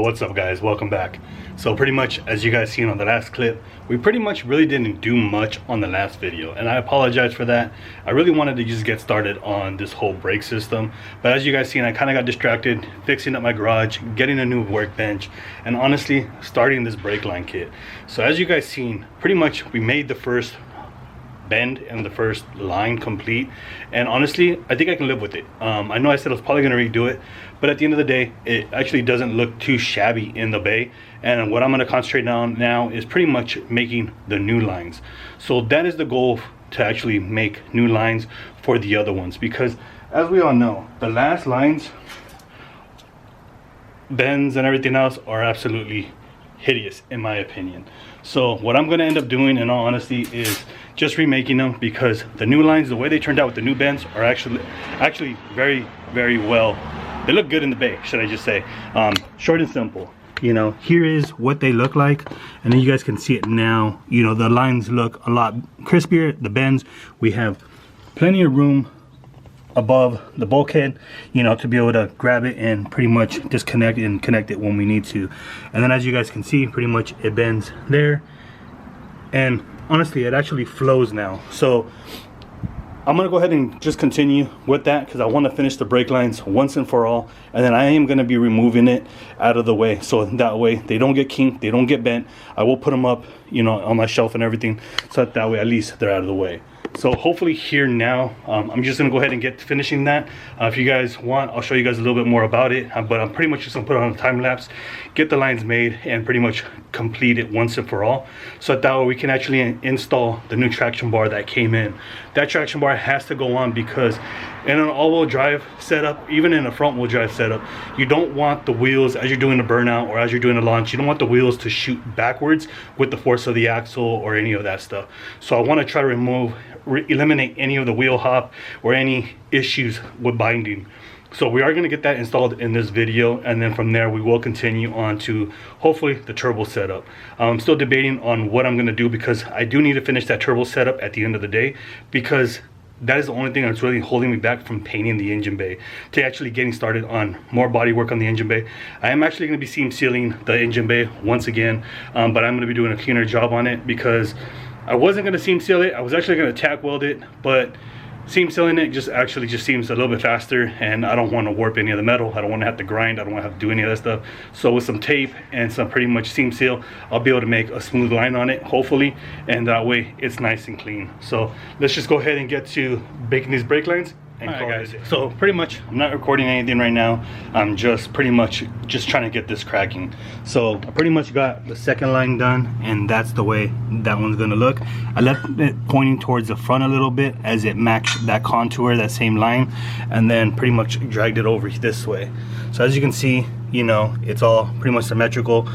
what's up guys, welcome back. So pretty much as you guys seen on the last clip, we pretty much really didn't do much on the last video, and I apologize for that. I really wanted to just get started on this whole brake system, but as you guys seen, I kind of got distracted fixing up my garage, getting a new workbench, and honestly starting this brake line kit. So as you guys seen, pretty much we made the first bend and the first line complete, and honestly I think I can live with it. I know I said I was probably going to redo it, but at the end of the day it actually doesn't look too shabby in the bay, and what I'm going to concentrate on now is pretty much making the new lines. So that is the goal, to actually make new lines for the other ones, because as we all know, the last lines, bends and everything else are absolutely hideous in my opinion. So what I'm going to end up doing in all honesty is just remaking them, because the new lines, the way they turned out with the new bends, are actually very well. They look good in the bay, should I just say. Short and simple, you know, here is what they look like, and then you guys can see it now. You know, the lines look a lot crispier. The bends, we have plenty of room above the bulkhead, you know, to be able to grab it and pretty much disconnect and connect it when we need to. And then as you guys can see, pretty much it bends there, and honestly it actually flows now. So I'm gonna go ahead and just continue with that, because I want to finish the brake lines once and for all, and then I am going to be removing it out of the way, so that way they don't get kinked, they don't get bent. I will put them up, you know, on my shelf and everything, so that way at least they're out of the way. So hopefully here now, I'm just gonna go ahead and get finishing that. If you guys want, I'll show you guys a little bit more about it, but I'm pretty much just gonna put it on a time lapse, get the lines made, and pretty much complete it once and for all, so that way we can actually install the new traction bar that came in. That traction bar has to go on, because in an all-wheel drive setup, even in a front-wheel drive setup, you don't want the wheels, as you're doing a burnout or as you're doing a launch, you don't want the wheels to shoot backwards with the force of the axle or any of that stuff. So I want to try to eliminate any of the wheel hop or any issues with binding. So we are going to get that installed in this video, and then from there we will continue on to hopefully the turbo setup. I'm still debating on what I'm going to do, because I do need to finish that turbo setup at the end of the day, because that is the only thing that's really holding me back from painting the engine bay, to actually getting started on more body work on the engine bay. I am actually going to be seam sealing the engine bay once again, but I'm going to be doing a cleaner job on it, because I wasn't going to seam seal it. I was actually going to tack weld it, but seam sealing it just seems a little bit faster, and I don't want to warp any of the metal. I don't want to have to grind. I don't want to have to do any of that stuff. So with some tape and some pretty much seam seal, I'll be able to make a smooth line on it, hopefully, and that way it's nice and clean. So let's just go ahead and get to baking these brake lines. All right guys, so pretty much I'm not recording anything right now. I'm just pretty much just trying to get this cracking. So I pretty much got the second line done, and that's the way that one's gonna look. I left it pointing towards the front a little bit as it matched that contour, that same line, and then pretty much dragged it over this way. So as you can see, you know, it's all pretty much symmetrical.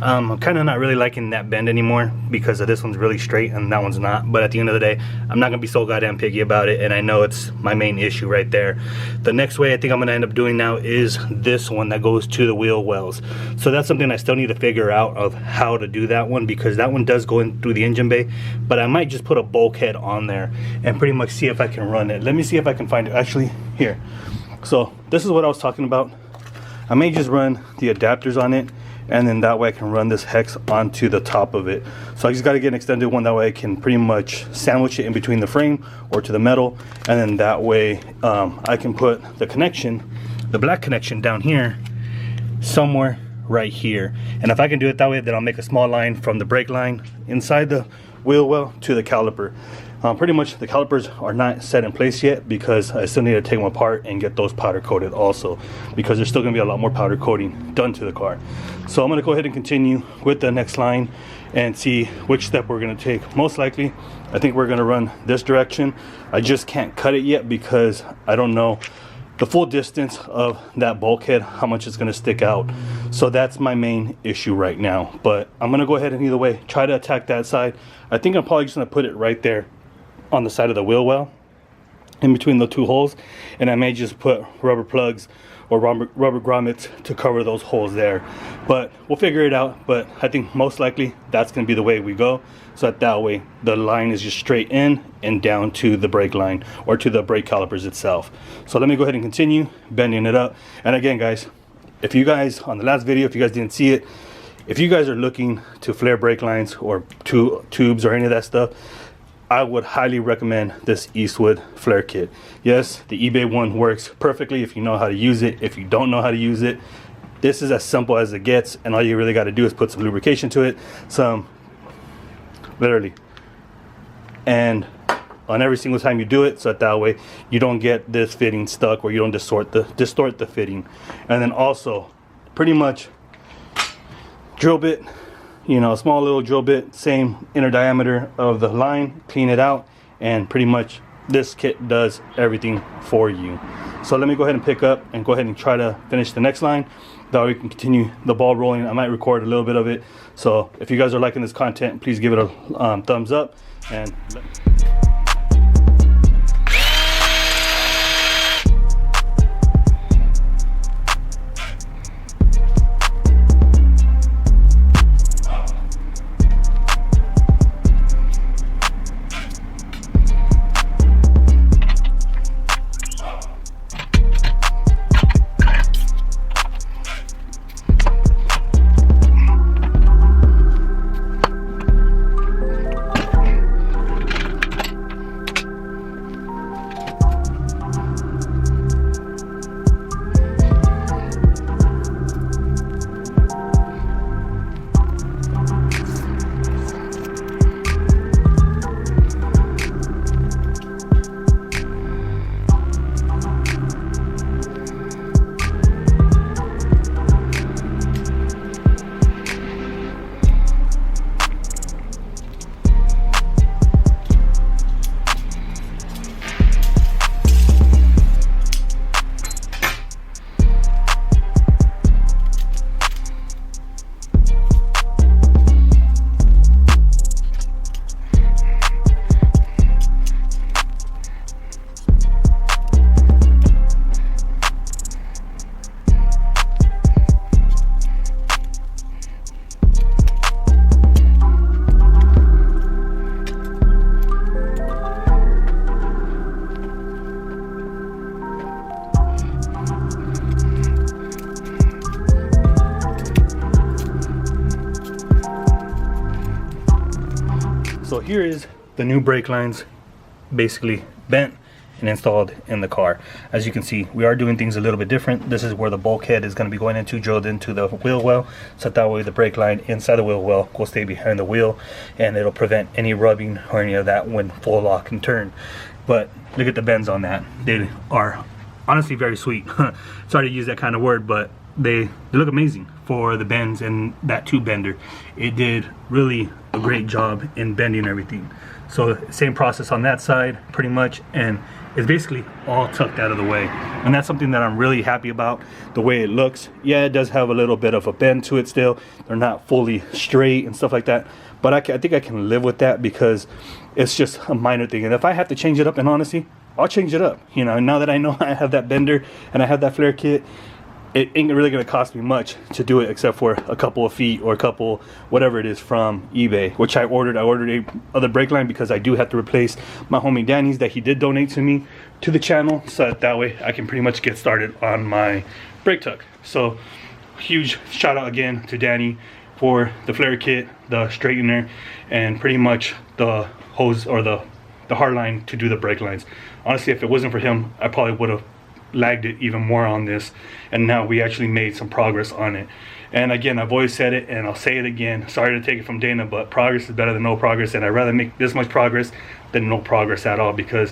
I'm kind of not really liking that bend anymore, because this one's really straight and that one's not. But at the end of the day, I'm not gonna be so goddamn picky about it, and I know it's my main issue right there. The next way I think I'm gonna end up doing now is this one that goes to the wheel wells. So that's something I still need to figure out of how to do that one, because that one does go in through the engine bay, but I might just put a bulkhead on there and pretty much see if I can run it. Let me see if I can find it actually here. So this is what I was talking about. I may just run the adapters on it, and then that way I can run this hex onto the top of it. So I just got to get an extended one, that way I can pretty much sandwich it in between the frame or to the metal, and then that way I can put the connection, the black connection, down here somewhere right here. And if I can do it that way, then I'll make a small line from the brake line inside the wheel well to the caliper. Pretty much the calipers are not set in place yet, because I still need to take them apart and get those powder coated also, because there's still going to be a lot more powder coating done to the car. So I'm going to go ahead and continue with the next line and see which step we're going to take. Most likely I think we're going to run this direction. I just can't cut it yet, because I don't know the full distance of that bulkhead, how much it's going to stick out. So that's my main issue right now, but I'm going to go ahead and either way try to attack that side. I think I'm probably just going to put it right there on the side of the wheel well, in between the two holes, and I may just put rubber plugs or rubber grommets to cover those holes there, but we'll figure it out. But I think most likely that's going to be the way we go, so that way the line is just straight in and down to the brake line or to the brake calipers itself. So let me go ahead and continue bending it up. And again guys, if you guys, on the last video, if you guys didn't see it, if you guys are looking to flare brake lines or tubes or any of that stuff, I would highly recommend this Eastwood flare kit. Yes, the eBay one works perfectly if you know how to use it. If you don't know how to use it, this is as simple as it gets, and all you really got to do is put some lubrication to it, literally, and on every single time you do it, so that way you don't get this fitting stuck or you don't distort the fitting. And then also pretty much drill bit, you know, small little drill bit, same inner diameter of the line, clean it out, and pretty much this kit does everything for you. So let me go ahead and pick up and go ahead and try to finish the next line. That way we can continue the ball rolling. I might record a little bit of it. So if you guys are liking this content, please give it a thumbs up. And so here is the new brake lines basically bent and installed in the car. As you can see, we are doing things a little bit different. This is where the bulkhead is going to be going into, drilled into the wheel well, so that way the brake line inside the wheel well will stay behind the wheel, and it'll prevent any rubbing or any of that when full lock and turn. But look at the bends on that. They are honestly very sweet. Sorry to use that kind of word, but they look amazing for the bends and that tube bender. It did really a great job in bending everything. So same process on that side pretty much, and it's basically all tucked out of the way, and that's something that I'm really happy about, the way it looks. Yeah, it does have a little bit of a bend to it still. They're not fully straight and stuff like that, but I think I can live with that because it's just a minor thing. And if I have to change it up, and honestly, I'll change it up. You know, now that I know I have that bender and I have that flare kit, it ain't really going to cost me much to do it, except for a couple of feet or a couple, whatever it is, from eBay, which I ordered a other brake line because I do have to replace my homie Danny's that he did donate to me to the channel, so that way I can pretty much get started on my brake tuck. So huge shout out again to Danny for the flare kit, the straightener, and pretty much the hose or the hard line to do the brake lines. Honestly, if it wasn't for him, I probably would have lagged it even more on this, and now we actually made some progress on it. And again, I've always said it and I'll say it again, sorry to take it from Dana, but progress is better than no progress, and I'd rather make this much progress than no progress at all, because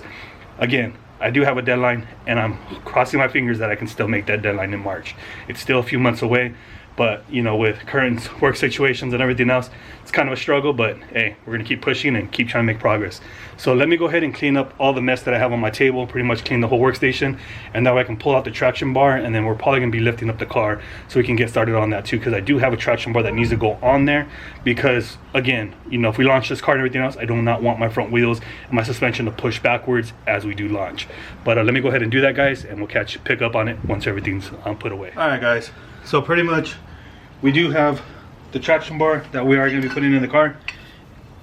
again, I do have a deadline and I'm crossing my fingers that I can still make that deadline in March. It's still a few months away, but you know, with current work situations and everything else, it's kind of a struggle, but hey, we're gonna keep pushing and keep trying to make progress. So let me go ahead and clean up all the mess that I have on my table, pretty much clean the whole workstation, and that way I can pull out the traction bar, and then we're probably gonna be lifting up the car so we can get started on that too, because I do have a traction bar that needs to go on there, because again, you know, if we launch this car and everything else, I do not want my front wheels and my suspension to push backwards as we do launch. But let me go ahead and do that, guys, and we'll pick up on it once everything's put away. All right, guys, so pretty much we do have the traction bar that we are going to be putting in the car.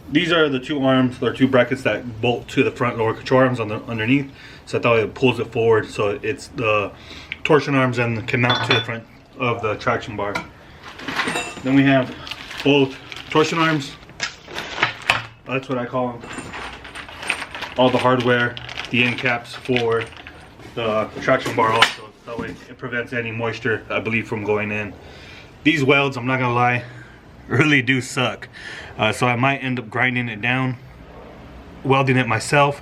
These are the two arms, or two brackets that bolt to the front lower control arms on the underneath. So I thought it pulls it forward, so it's the torsion arms and can mount to the front of the traction bar. Then we have both torsion arms. That's what I call them. All the hardware, the end caps for the traction bar also. That way it prevents any moisture, I believe, from going in. These welds, I'm not gonna lie, really do suck. So I might end up grinding it down, welding it myself,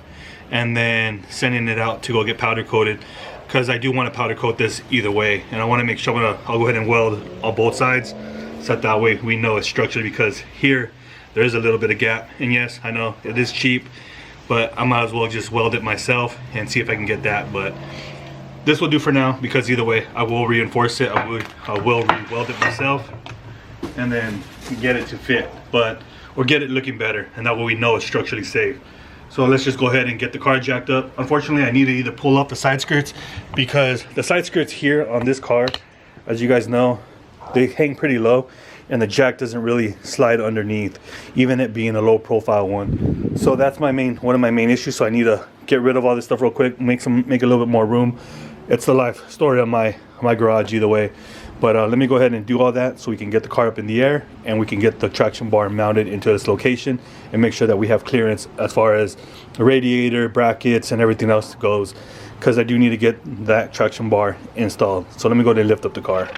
and then sending it out to go get powder coated, because I do want to powder coat this either way, and I want to make sure I'll go ahead and weld on both sides, so that way we know it's structured, because here there is a little bit of gap. And yes, I know it is cheap, but I might as well just weld it myself and see if I can get that. But this will do for now, because either way I will reinforce it. I will re-weld it myself and then get it to fit, or get it looking better, and that way we know it's structurally safe. So let's just go ahead and get the car jacked up. Unfortunately, I need to either pull up the side skirts, because the side skirts here on this car, as you guys know, they hang pretty low, and the jack doesn't really slide underneath, even it being a low profile one. So that's one of my main issues. So I need to get rid of all this stuff real quick, make a little bit more room. It's the life story of my garage either way. But let me go ahead and do all that so we can get the car up in the air, and we can get the traction bar mounted into its location, and make sure that we have clearance as far as the radiator, brackets, and everything else goes, because I do need to get that traction bar installed. So let me go ahead and lift up the car.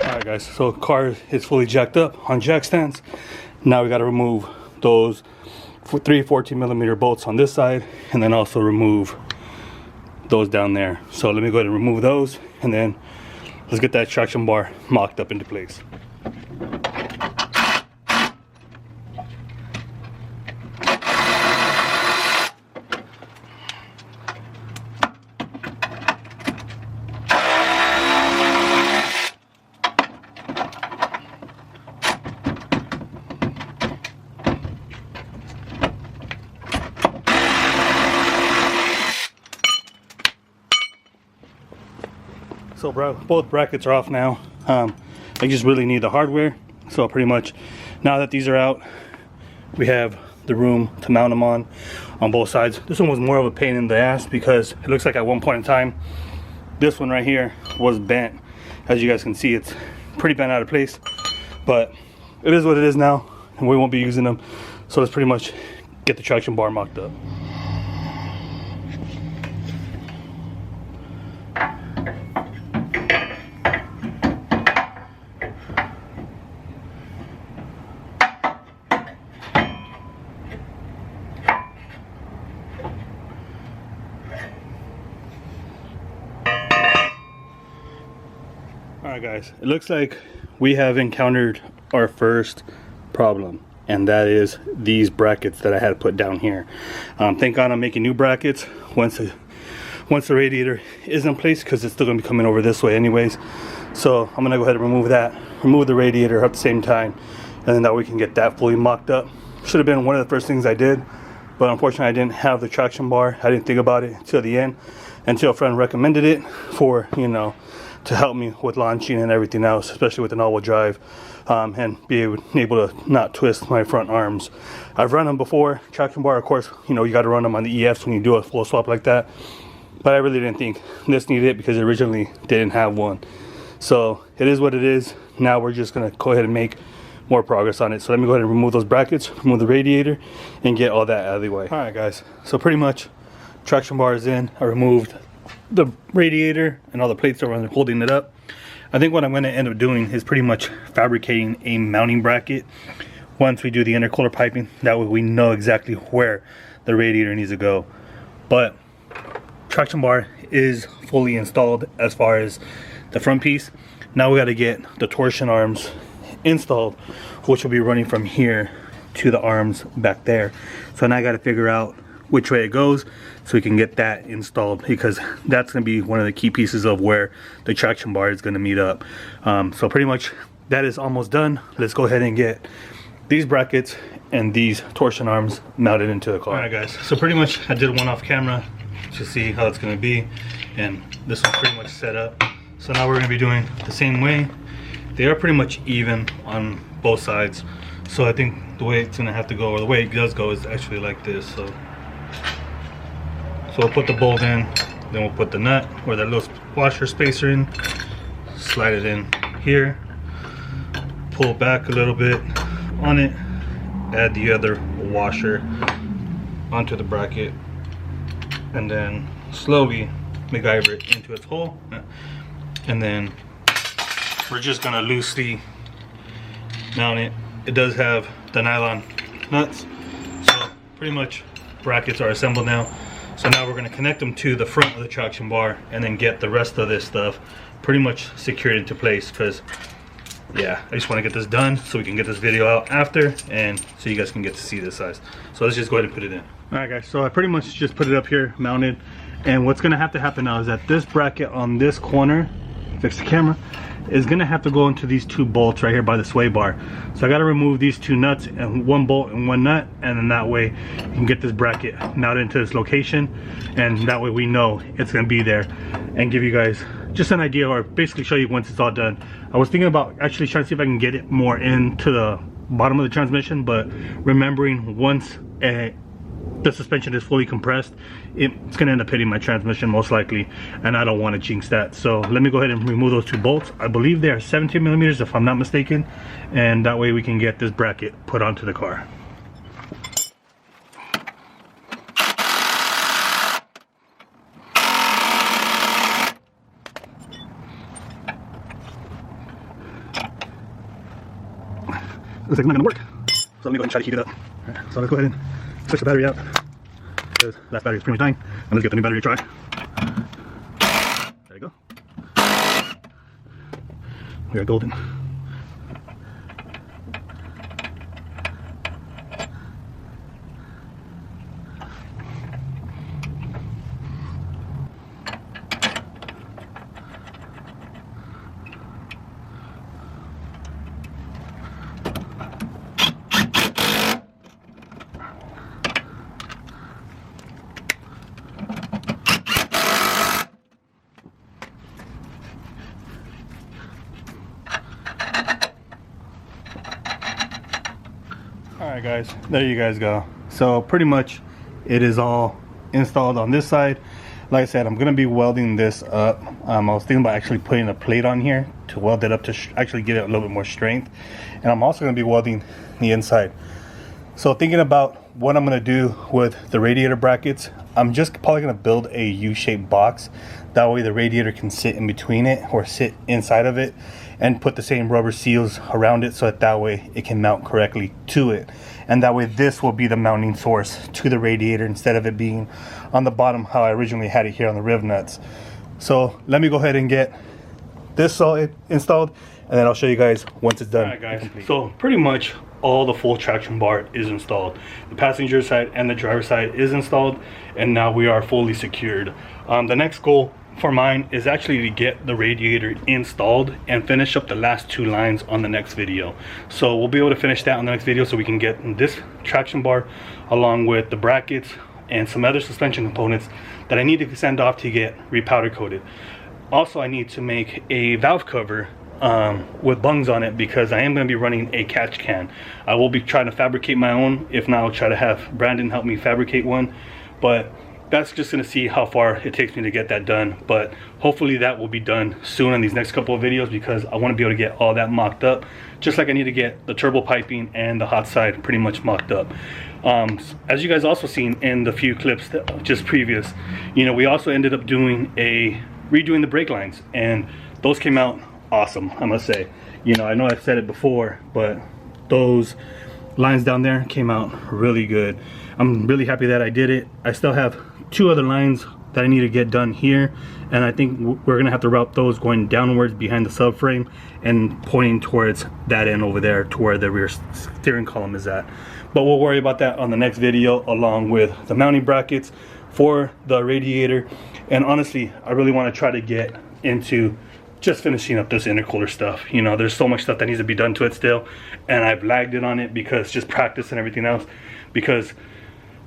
Alright guys, so the car is fully jacked up on jack stands. Now we got to remove those 3 14mm bolts on this side, and then also remove those down there. So let me go ahead and remove those, and then let's get that traction bar mocked up into place. So both brackets are off now. I just really need the hardware. So pretty much now that these are out, we have the room to mount them on both sides. This one was more of a pain in the ass, because it looks like at one point in time this one right here was bent. As you guys can see, it's pretty bent out of place, but it is what it is now, and we won't be using them. So let's pretty much get the traction bar mocked up. Alright guys, it looks like we have encountered our first problem, and that is these brackets that I had to put down here. Thank God I'm making new brackets once the radiator is in place, because it's still going to be coming over this way anyways. So I'm going to go ahead and remove the radiator at the same time, and then that way we can get that fully mocked up. Should have been one of the first things I did, but unfortunately I didn't have the traction bar. I didn't think about it until the end, until a friend recommended it for, you know, to help me with launching and everything else, especially with an all-wheel drive, and be able to not twist my front arms. I've run them before, traction bar, of course, you know, you got to run them on the EFs when you do a full swap like that, but I really didn't think this needed it, because originally they didn't have one. So it is what it is. Now we're just going to go ahead and make more progress on it. So let me go ahead and remove those brackets, remove the radiator, and get all that out of the way. Alright guys, so pretty much traction bar is in. I removed the radiator and all the plates that were holding it up. I think what I'm going to end up doing is pretty much fabricating a mounting bracket once we do the intercooler piping. That way we know exactly where the radiator needs to go. But traction bar is fully installed as far as the front piece. Now we got to get the torsion arms installed, which will be running from here to the arms back there. So now I got to figure out which way it goes so we can get that installed, because that's going to be one of the key pieces of where the traction bar is going to meet up. So pretty much that is almost done. Let's go ahead and get these brackets and these torsion arms mounted into the car. Alright guys, so pretty much I did one off camera. to see how it's going to be, and this one's pretty much set up. So now we're going to be doing the same way. They are pretty much even on both sides, so I think the way it's going to have to go, or the way it does go, is actually like this. So we'll put the bolt in, then we'll put the nut or that little washer spacer in, slide it in here, pull back a little bit on it, add the other washer onto the bracket, and then slowly MacGyver it into its hole. And then we're just gonna loosely mount it. It does have the nylon nuts, so pretty much brackets are assembled now. So now we're gonna connect them to the front of the traction bar and then get the rest of this stuff pretty much secured into place, because yeah, I just want to get this done so we can get this video out after, and so you guys can get to see this size. So let's just go ahead and put it in. Alright guys, so I pretty much just put it up here mounted, and what's going to have to happen now is that this bracket on this corner, fix the camera, is going to have to go into these two bolts right here by the sway bar. So I got to remove these two nuts, and one bolt and one nut, and then that way you can get this bracket mounted into this location, and that way we know it's going to be there, and give you guys just an idea, or basically show you once it's all done. I was thinking about actually trying to see if I can get it more into the bottom of the transmission, but remembering once the suspension is fully compressed, it's going to end up hitting my transmission most likely, and I don't want to jinx that. So let me go ahead and remove those two bolts. I believe they are 17 millimeters if I'm not mistaken, and that way we can get this bracket put onto the car. Looks like it's not gonna work, so let me go ahead and try to heat it up. Alright, so let's go ahead and switch the battery out, because that battery is pretty much dying, and let's get the new battery to try. There you go. We are golden. Alright guys, there you guys go. So pretty much it is all installed on this side. Like I said, I'm going to be welding this up. I was thinking about actually putting a plate on here to weld it up to actually give it a little bit more strength. And I'm also going to be welding the inside. So thinking about what I'm going to do with the radiator brackets, I'm just probably going to build a U-shaped box. That way the radiator can sit in between it or sit inside of it, and put the same rubber seals around it so that way it can mount correctly to it. And that way this will be the mounting source to the radiator instead of it being on the bottom how I originally had it here on the riv nuts. So let me go ahead and get this all installed, and then I'll show you guys once it's done. Alright guys, so pretty much all the full traction bar is installed. The passenger side and the driver side is installed, and now we are fully secured. The next goal for mine is actually to get the radiator installed and finish up the last two lines on the next video. So we'll be able to finish that on the next video, so we can get this traction bar along with the brackets and some other suspension components that I need to send off to get repowder coated. Also, I need to make a valve cover with bungs on it, because I am going to be running a catch can. I will be trying to fabricate my own. If not, I'll try to have Brandon help me fabricate one, but that's just going to see how far it takes me to get that done. But hopefully that will be done soon in these next couple of videos, because I want to be able to get all that mocked up, just like I need to get the turbo piping and the hot side pretty much mocked up. As you guys also seen in the few clips that just previous, you know, we also ended up doing redoing the brake lines, and those came out awesome, I must say. You know, I know I've said it before, but those lines down there came out really good. I'm really happy that I did it. I still have two other lines that I need to get done here, and I think we're gonna have to route those going downwards behind the subframe and pointing towards that end over there to where the rear steering column is at. But we'll worry about that on the next video, along with the mounting brackets for the radiator. And honestly, I really want to try to get into just finishing up this intercooler stuff. You know, there's so much stuff that needs to be done to it still, and I've lagged it on it because just practice and everything else, because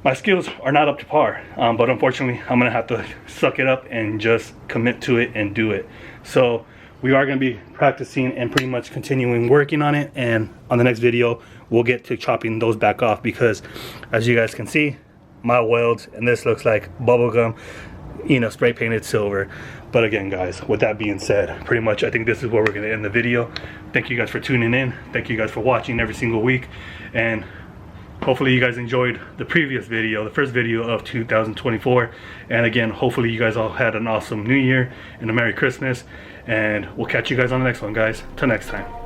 my skills are not up to par, but unfortunately I'm gonna have to suck it up and just commit to it and do it. So we are gonna be practicing and pretty much continuing working on it, and on the next video we'll get to chopping those back off, because as you guys can see, my welds, and this looks like bubblegum, you know, spray painted silver. But again, guys, with that being said, pretty much I think this is where we're gonna end the video. Thank you guys for tuning in. Thank you guys for watching every single week, and hopefully you guys enjoyed the previous video, the first video of 2024. And again, hopefully you guys all had an awesome new year and a Merry Christmas, and we'll catch you guys on the next one, guys. Till next time.